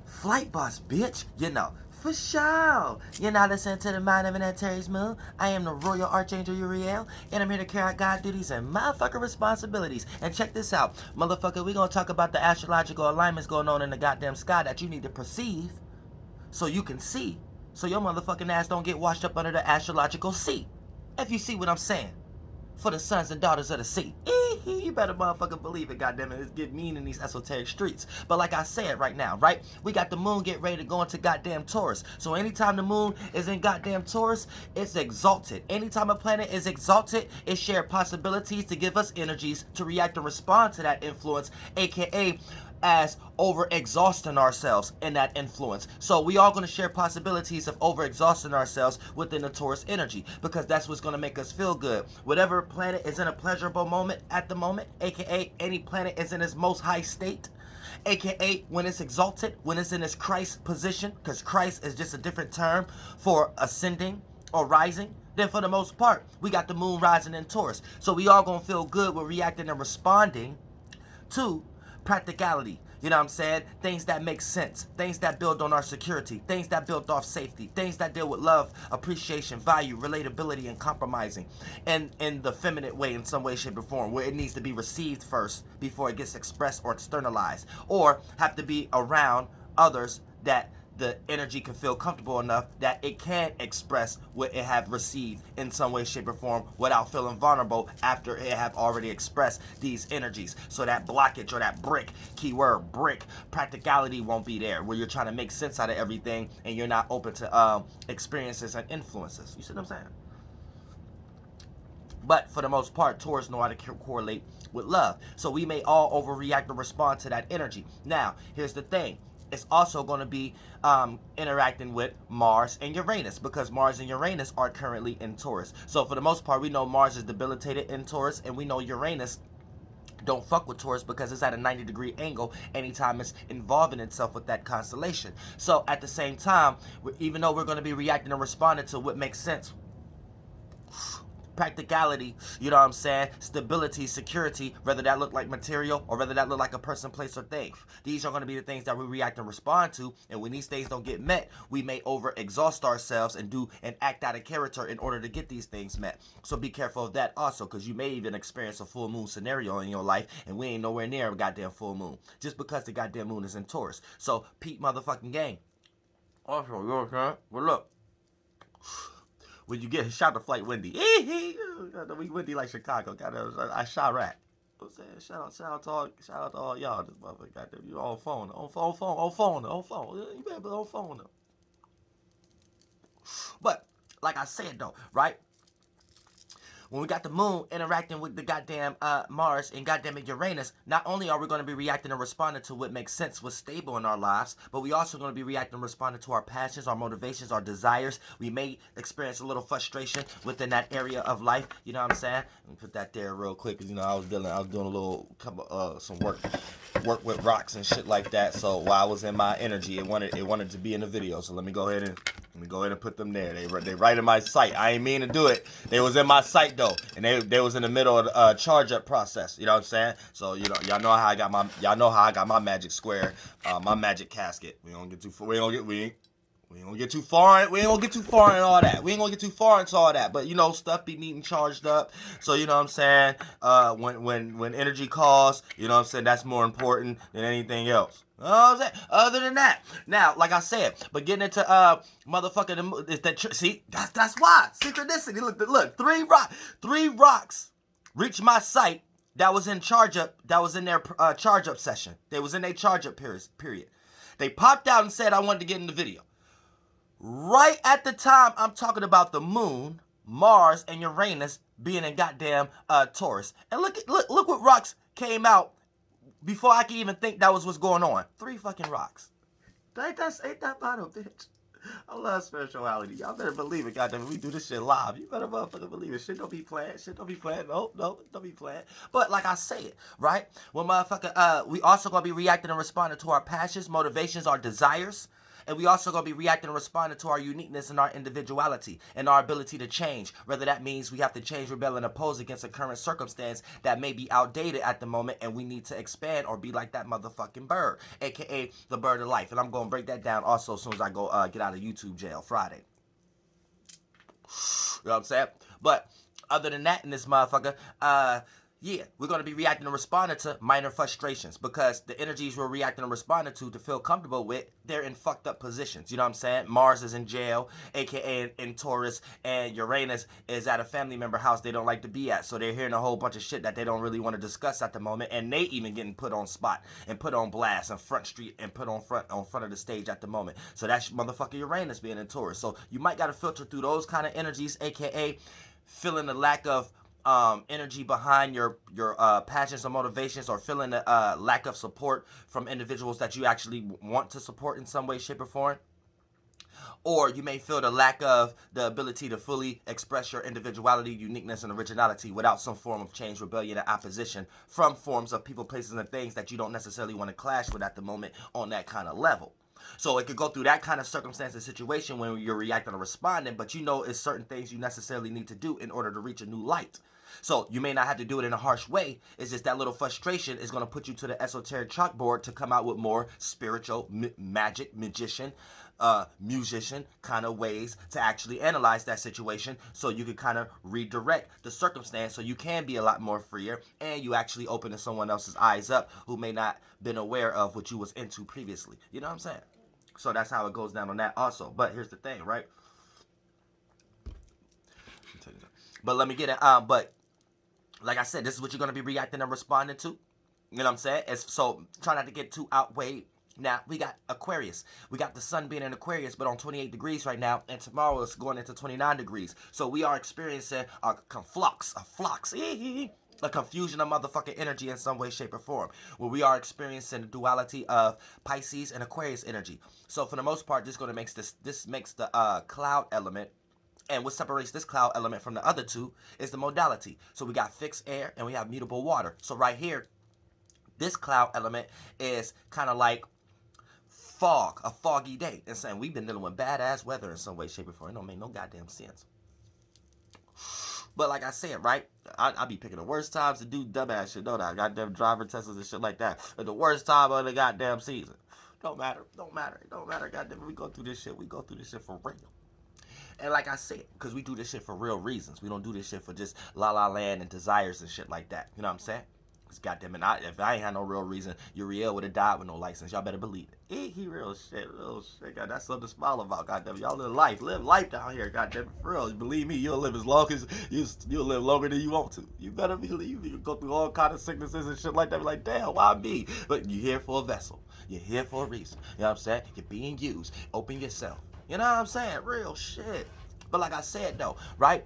Flight boss, bitch. For sure. You're not listening to the Mind of an Antares Moon. I am the Royal Archangel Uriel, and I'm here to carry out God duties and motherfucker responsibilities. And check this out, motherfucker, we gonna talk about the astrological alignments going on in the goddamn sky that you need to perceive so you can see, so your motherfucking ass don't get washed up under the astrological sea. If you see what I'm saying. For the sons and daughters of the sea. You better motherfucking believe it, goddammit. It's getting mean in these esoteric streets. But like I said right now, right? We got the moon get ready to go into goddamn Taurus. So anytime the moon is in goddamn Taurus, it's exalted. Anytime a planet is exalted, it shares possibilities to give us energies to react and respond to that influence, aka as over-exhausting ourselves in that influence. So we are going to share possibilities of over-exhausting ourselves within the Taurus energy, because that's what's going to make us feel good. Whatever planet is in a pleasurable moment at the moment, aka any planet is in its most high state, aka when it's exalted, when it's in its Christ position, because Christ is just a different term for ascending or rising, then for the most part, we got the moon rising in Taurus. So we all going to feel good with reacting and responding to practicality. You know what I'm saying? Things that make sense. Things that build on our security. Things that build off safety. Things that deal with love, appreciation, value, relatability, and compromising. And in the feminine way, in some way, shape, or form, where it needs to be received first before it gets expressed or externalized. Or have to be around others that the energy can feel comfortable enough that it can express what it have received in some way, shape, or form without feeling vulnerable after it have already expressed these energies. So that blockage or that brick, keyword brick, practicality won't be there, where you're trying to make sense out of everything and you're not open to experiences and influences. You see what I'm saying? But for the most part, Taurus know how to correlate with love. So we may all overreact or respond to that energy. Now, here's the thing. It's also going to be interacting with Mars and Uranus, because Mars and Uranus are currently in Taurus. So for the most part, we know Mars is debilitated in Taurus, and we know Uranus don't fuck with Taurus because it's at a 90-degree angle anytime it's involving itself with that constellation. So at the same time, even though we're going to be reacting and responding to what makes sense, practicality, you know what I'm saying, stability, security, whether that look like material or whether that look like a person, place, or thing. These are going to be the things that we react and respond to, and when these things don't get met, we may over-exhaust ourselves and do and act out of character in order to get these things met. So be careful of that also, because you may even experience a full moon scenario in your life, and we ain't nowhere near a goddamn full moon, just because the goddamn moon is in Taurus. So, Pete motherfucking gang. Also, you know what I'm saying? Well, look. When you get shout to Flight Windy, we windy like Chicago. I shot rat. I'm saying shout out to all y'all. This motherfucker goddamn, you on phone. You better be on phone. But like I said though, right? When we got the moon interacting with the goddamn Mars and goddamn Uranus, not only are we going to be reacting and responding to what makes sense, what's stable in our lives, but we also going to be reacting and responding to our passions, our motivations, our desires. We may experience a little frustration within that area of life. You know what I'm saying? Let me put that there real quick, because you know I was doing a little some work with rocks and shit like that. So while I was in my energy, it wanted to be in the video. So let me go ahead and put them there. They right in my sight. I ain't mean to do it. They was in my sight though, and they was in the middle of the charge up process. You know what I'm saying? So you know, y'all know how I got my magic square, my magic casket. We ain't gonna get too far in all that. We ain't gonna get too far into all that. But you know, stuff be needing charged up. So you know what I'm saying? When energy calls, you know what I'm saying, that's more important than anything else. You know what I'm saying? Other than that, now, like I said, but getting into motherfucking is that see, that's why synchronicity. Look, three rocks reached my sight that was in charge up. That was in their charge up session. They was in their charge up period. They popped out and said I wanted to get in the video. Right at the time I'm talking about the moon, Mars, and Uranus being in goddamn Taurus. And look what rocks came out before I could even think that was what's going on. 3 fucking rocks. Ain't that bottle, bitch? I love spirituality. Y'all better believe it, goddamn. We do this shit live. You better motherfucking believe it. Shit don't be planned. No, don't be planned. But like I said, right? When motherfucker, we also gonna be reacting and responding to our passions, motivations, our desires. And we also going to be reacting and responding to our uniqueness and our individuality and our ability to change. Whether that means we have to change, rebel, and oppose against a current circumstance that may be outdated at the moment and we need to expand or be like that motherfucking bird, aka the bird of life. And I'm going to break that down also as soon as I go get out of YouTube jail Friday. You know what I'm saying? But other than that in this motherfucker, yeah, we're going to be reacting and responding to minor frustrations because the energies we're reacting and responding to feel comfortable with, they're in fucked up positions. You know what I'm saying? Mars is in jail, aka in Taurus, and Uranus is at a family member house they don't like to be at. So they're hearing a whole bunch of shit that they don't really want to discuss at the moment, and they even getting put on spot and put on blast and front street and put on front of the stage at the moment. So that's motherfucking Uranus being in Taurus. So you might got to filter through those kind of energies, aka feeling the lack of energy behind your passions or motivations, or feeling the lack of support from individuals that you actually want to support in some way, shape, or form. Or you may feel the lack of the ability to fully express your individuality, uniqueness, and originality without some form of change, rebellion, and opposition from forms of people, places, and things that you don't necessarily want to clash with at the moment on that kind of level. So it could go through that kind of circumstance and situation when you're reacting or responding, but you know it's certain things you necessarily need to do in order to reach a new light. So you may not have to do it in a harsh way. It's just that little frustration is going to put you to the esoteric chalkboard to come out with more spiritual, magic, magician, musician kind of ways to actually analyze that situation, so you can kind of redirect the circumstance so you can be a lot more freer and you actually open someone else's eyes up who may not been aware of what you was into previously. You know what I'm saying? So that's how it goes down on that also. But here's the thing, right? But let me get it. But like I said, this is what you're going to be reacting and responding to. You know what I'm saying? So try not to get too outweighed. Now, we got Aquarius. We got the sun being in Aquarius, but on 28 degrees right now, and tomorrow it's going into 29 degrees. So we are experiencing a confusion of motherfucking energy in some way, shape, or form, where we are experiencing the duality of Pisces and Aquarius energy. So for the most part, this makes the cloud element. And what separates this cloud element from the other two is the modality. So we got fixed air and we have mutable water. So right here, this cloud element is kind of like fog, a foggy day. And saying we've been dealing with badass weather in some way, shape, or form. It don't make no goddamn sense. But like I said, right, I be picking the worst times to do dumbass shit, don't I? Goddamn driver tests and shit like that. At the worst time of the goddamn season. Don't matter. Goddamn, we go through this shit for real. And like I said, because we do this shit for real reasons. We don't do this shit for just la la land and desires and shit like that. You know what I'm saying? Because goddamn it, if I ain't had no real reason, Uriel would have died with no license. Y'all better believe it. He real shit. God, that's something to smile about. Goddamn, y'all live life down here. Goddamn it, for real. Believe me, you'll live as long as you'll live longer than you want to. You better believe me. You go through all kind of sicknesses and shit like that. Be like, damn, why me? But you're here for a vessel. You're here for a reason. You know what I'm saying? You're being used. Open yourself. You know what I'm saying? Real shit. But like I said, though, right?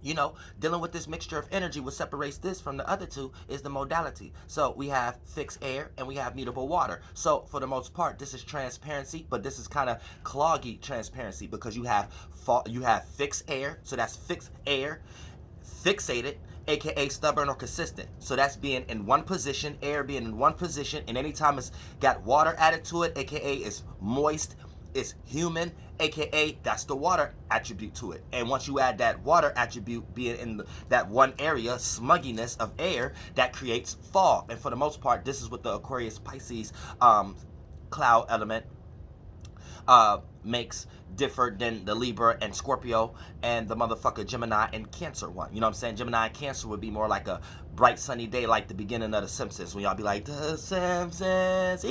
You know, dealing with this mixture of energy, what separates this from the other two is the modality. So we have fixed air and we have mutable water. So for the most part, this is transparency, but this is kind of cloggy transparency because you have fixed air. So that's fixed air, fixated, aka stubborn or consistent. So that's being in one position, air being in one position, and anytime it's got water added to it, aka it's moist, it's human, aka that's the water attribute to it. And once you add that water attribute being in that one area, smugginess of air, that creates fog. And for the most part, this is what the Aquarius Pisces cloud element makes differ than the Libra and Scorpio and the motherfucker Gemini and Cancer one. You know what I'm saying? Gemini and Cancer would be more like a bright sunny day like the beginning of The Simpsons when y'all be like, The Simpsons.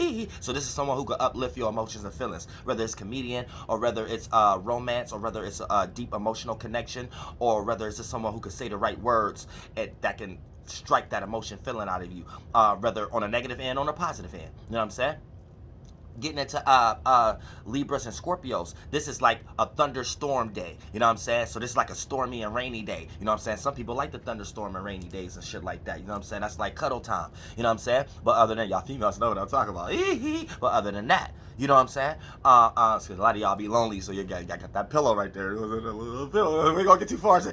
So this is someone who could uplift your emotions and feelings, whether it's comedian or whether it's romance or whether it's a deep emotional connection or whether it's just someone who could say the right words that can strike that emotion feeling out of you, whether on a negative end or on a positive end. You know what I'm saying? Getting into Libras and Scorpios, this is like a thunderstorm day. You know what I'm saying? So this is like a stormy and rainy day. You know what I'm saying? Some people like the thunderstorm and rainy days and shit like that. You know what I'm saying? That's like cuddle time. You know what I'm saying? But other than y'all females know what I'm talking about. But other than that, you know what I'm saying? Cause a lot of y'all be lonely, so you got that pillow right there. We gonna get too far into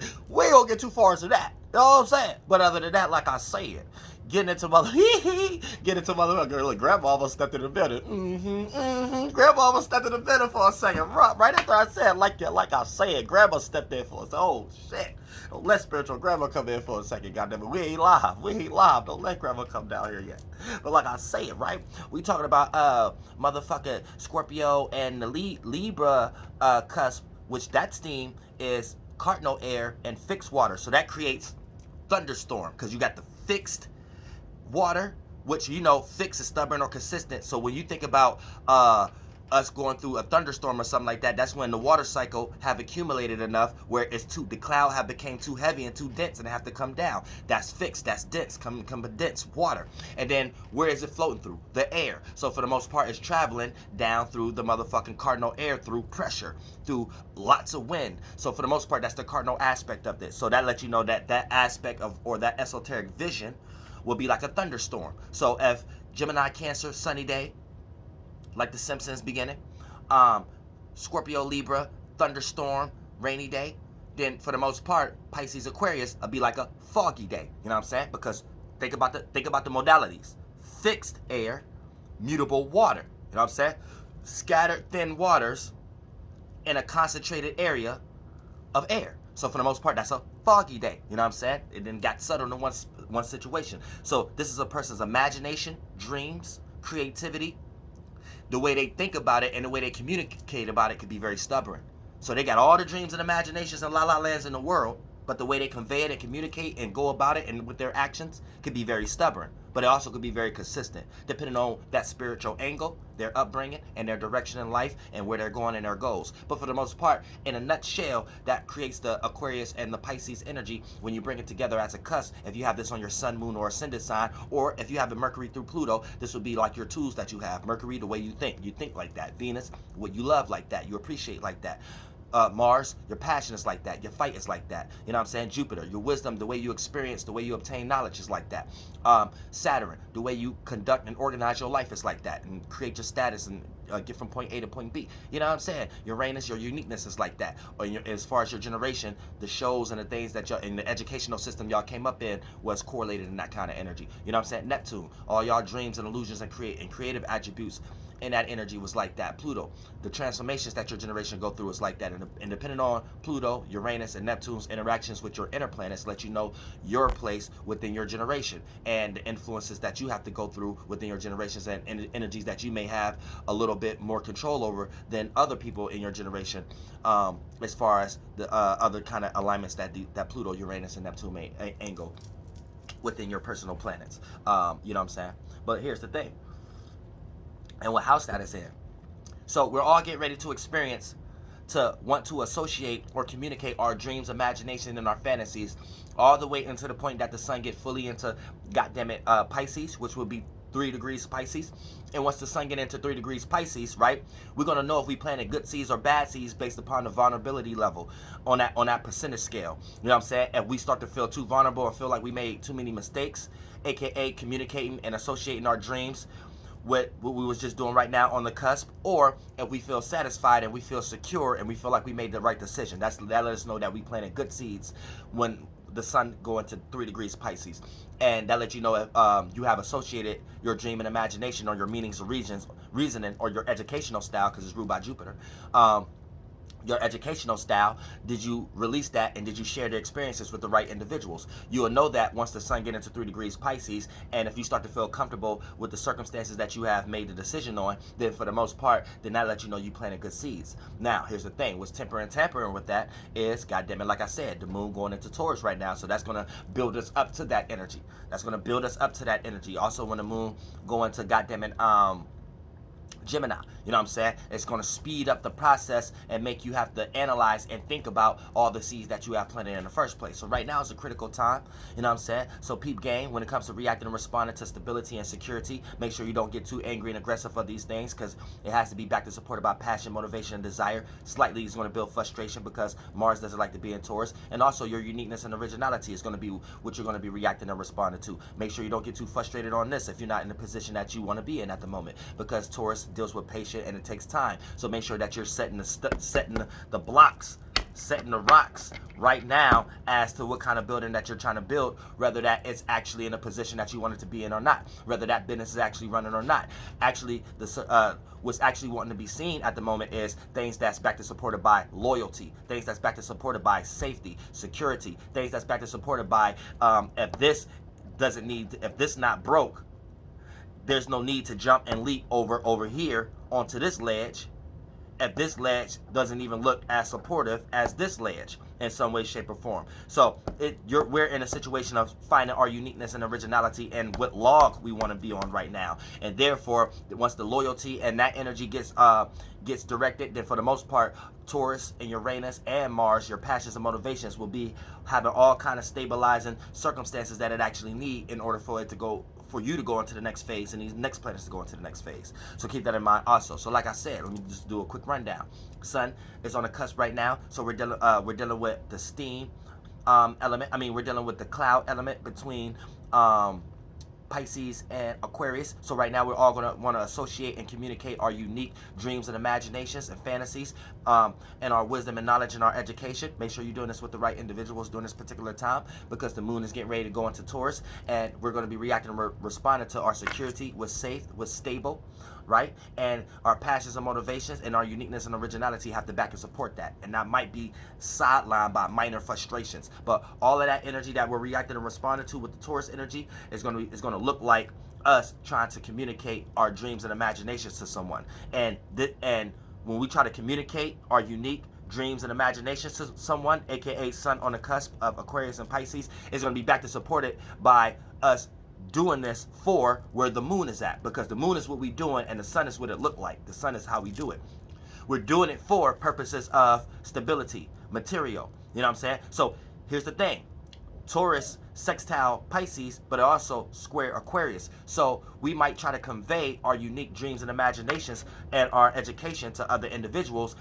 that. You know what I'm saying? But other than that, like I said, Getting into mother, get into mother, girl. Look, grandma almost stepped in the middle. Grandma almost stepped in the middle for a second. Right after I said, like I said, grandma stepped in for us. Oh shit! Don't let spiritual grandma come in for a second. Goddamn it, we ain't live. We ain't live. Don't let grandma come down here yet. But like I say it, right? We talking about motherfucking Scorpio and the Libra cusp, which that steam is cardinal air and fixed water. So that creates thunderstorm because you got the fixed water, which fixed is stubborn or consistent. So when you think about us going through a thunderstorm or something like that, that's when the water cycle have accumulated enough where the cloud have became too heavy and too dense and have to come down. That's fixed, that's dense, come dense water. And then where is it floating through? The air. So for the most part, it's traveling down through the motherfucking cardinal air through pressure, through lots of wind. So for the most part, that's the cardinal aspect of this. So that lets you know that that aspect of, or that esoteric vision will be like a thunderstorm. So if Gemini, Cancer, sunny day, like the Simpsons beginning, Scorpio, Libra, thunderstorm, rainy day, then for the most part, Pisces, Aquarius will be like a foggy day. You know what I'm saying? Because think about the modalities: fixed air, mutable water. You know what I'm saying? Scattered thin waters in a concentrated area of air. So for the most part, that's a foggy day. You know what I'm saying? It then got settled in one situation. So this is a person's imagination, dreams, creativity. The way they think about it and the way they communicate about it could be very stubborn. So they got all the dreams and imaginations and la lands in the world, but the way they convey it and communicate and go about it and with their actions could be very stubborn. But it also could be very consistent, depending on that spiritual angle, their upbringing, and their direction in life, and where they're going and their goals. But for the most part, in a nutshell, that creates the Aquarius and the Pisces energy when you bring it together as a cusp. If you have this on your sun, moon, or ascendant sign, or if you have the Mercury through Pluto, this would be like your tools that you have. Mercury, the way you think like that. Venus, what you love like that, you appreciate like that. Mars, your passion is like that, your fight is like that. You know what I'm saying? Jupiter, your wisdom, the way you experience, the way you obtain knowledge is like that. Saturn, the way you conduct and organize your life is like that, and create your status and get from point A to point B. You know what I'm saying? Uranus, your uniqueness is like that. Or as far as your generation, the shows and the things that y'all in the educational system y'all came up in was correlated in that kind of energy. You know what I'm saying? Neptune, all y'all dreams and illusions and creative attributes in that energy was like that. Pluto, the transformations that your generation go through is like that. And depending on Pluto, Uranus, and Neptune's interactions with your inner planets, let you know your place within your generation and the influences that you have to go through within your generations and energies that you may have a little bit more control over than other people in your generation, as far as the other kind of alignments that Pluto, Uranus, and Neptune may angle within your personal planets. You know what I'm saying? But here's the thing. And what house that is in. So we're all getting ready to experience, to want to associate or communicate our dreams, imagination, and our fantasies all the way into the point that the sun get fully into, goddammit, Pisces, which will be 3 degrees Pisces. And once the sun get into 3 degrees Pisces, right, we're going to know if we planted good seeds or bad seeds based upon the vulnerability level on that percentage scale. You know what I'm saying? If we start to feel too vulnerable or feel like we made too many mistakes, aka communicating and associating our dreams what we was just doing right now on the cusp, or if we feel satisfied and we feel secure and we feel like we made the right decision, that let us know that we planted good seeds when the sun go into 3 degrees Pisces. And that lets you know if you have associated your dream and imagination or your meanings or reasoning or your educational style, because it's ruled by Jupiter, your educational style, did you release that and did you share the experiences with the right individuals? You will know that once the sun get into 3 degrees Pisces, and if you start to feel comfortable with the circumstances that you have made the decision on, then for the most part, then that lets you know you planted good seeds. Now, here's the thing, what's tampering with that is, goddammit, like I said, the moon going into Taurus right now, so that's going to build us up to that energy. That's going to build us up to that energy. Also, when the moon go into, goddammit, Gemini, you know what I'm saying? It's going to speed up the process and make you have to analyze and think about all the seeds that you have planted in the first place. So right now is a critical time, you know what I'm saying? So peep game, when it comes to reacting and responding to stability and security, make sure you don't get too angry and aggressive for these things, because it has to be backed and supported by passion, motivation, and desire. Slightly is going to build frustration because Mars doesn't like to be in Taurus. And also your uniqueness and originality is going to be what you're going to be reacting and responding to. Make sure you don't get too frustrated on this if you're not in the position that you want to be in at the moment, because Taurus deals with patience and it takes time. So make sure that you're setting the blocks setting the rocks right now as to what kind of building that you're trying to build, whether that it's actually in a position that you want it to be in or not, whether that business is actually running or not. Actually, what's actually wanting to be seen at the moment is things that's backed and supported by loyalty, things that's backed and supported by safety, security, things that's backed and supported by if this not broke, there's no need to jump and leap over here onto this ledge if this ledge doesn't even look as supportive as this ledge in some way, shape, or form. So we're in a situation of finding our uniqueness and originality and what log we want to be on right now. And therefore, once the loyalty and that energy gets directed, then for the most part, Taurus and Uranus and Mars, your passions and motivations, will be having all kind of stabilizing circumstances that it actually need in order for you to go into the next phase and these next planets to go into the next phase. So keep that in mind also. So like I said, let me just do a quick rundown. Sun is on the cusp right now, so we're dealing with the steam element. I mean, we're dealing with the cloud element between Pisces and Aquarius. So right now we're all going to want to associate and communicate our unique dreams and imaginations and fantasies, and our wisdom and knowledge and our education. Make sure you're doing this with the right individuals during this particular time, because the moon is getting ready to go into Taurus, and we're going to be reacting and responding to our security with safe, with stable, right? And our passions and motivations and our uniqueness and originality have to back and support that. And that might be sidelined by minor frustrations, but all of that energy that we're reacting and responding to with the Taurus energy is going to look like us trying to communicate our dreams and imaginations to someone. And when we try to communicate our unique dreams and imaginations to someone, aka Sun on the cusp of Aquarius and Pisces, is going to be backed and supported by us doing this for where the moon is at, because the moon is what we doing and the sun is what it look like. The sun is how we do it. We're doing it for purposes of stability, material. You know what I'm saying? So here's the thing. Taurus sextile Pisces, but also square Aquarius. So we might try to convey our unique dreams and imaginations and our education to other individuals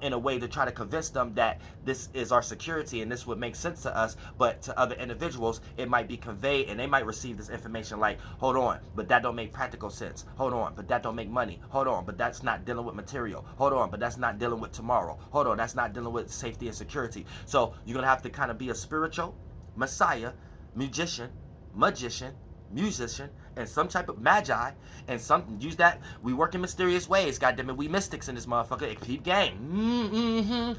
in a way to try to convince them that this is our security and this would make sense to us. But to other individuals, it might be conveyed and they might receive this information like, hold on, but that don't make practical sense. Hold on, but that don't make money. Hold on, but that's not dealing with material. Hold on, but that's not dealing with tomorrow. Hold on, that's not dealing with safety and security. So you're going to have to kind of be a spiritual messiah, magician, musician, and some type of magi, and some use that. We work in mysterious ways. Goddamn it, we mystics in this motherfucker. It keep game.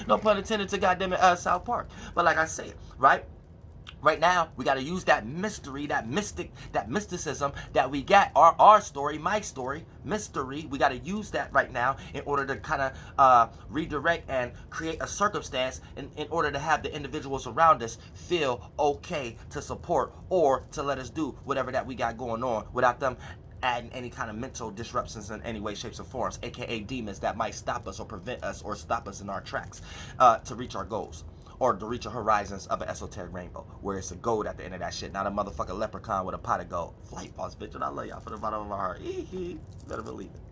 No pun intended to goddamn it, South Park. But like I said, right now, we got to use that mystery, that mysticism that we got, our story, my story, mystery. We got to use that right now in order to kind of redirect and create a circumstance in order to have the individuals around us feel okay to support or to let us do whatever that we got going on without them adding any kind of mental disruptions in any way, shapes, or forms, aka demons that might stop us or prevent us or stop us in our tracks to reach our goals, or to reach the horizons of an esoteric rainbow, where it's a gold at the end of that shit, not a motherfucking leprechaun with a pot of gold. Flight boss, bitch, and I love y'all from the bottom of my heart. Better believe it.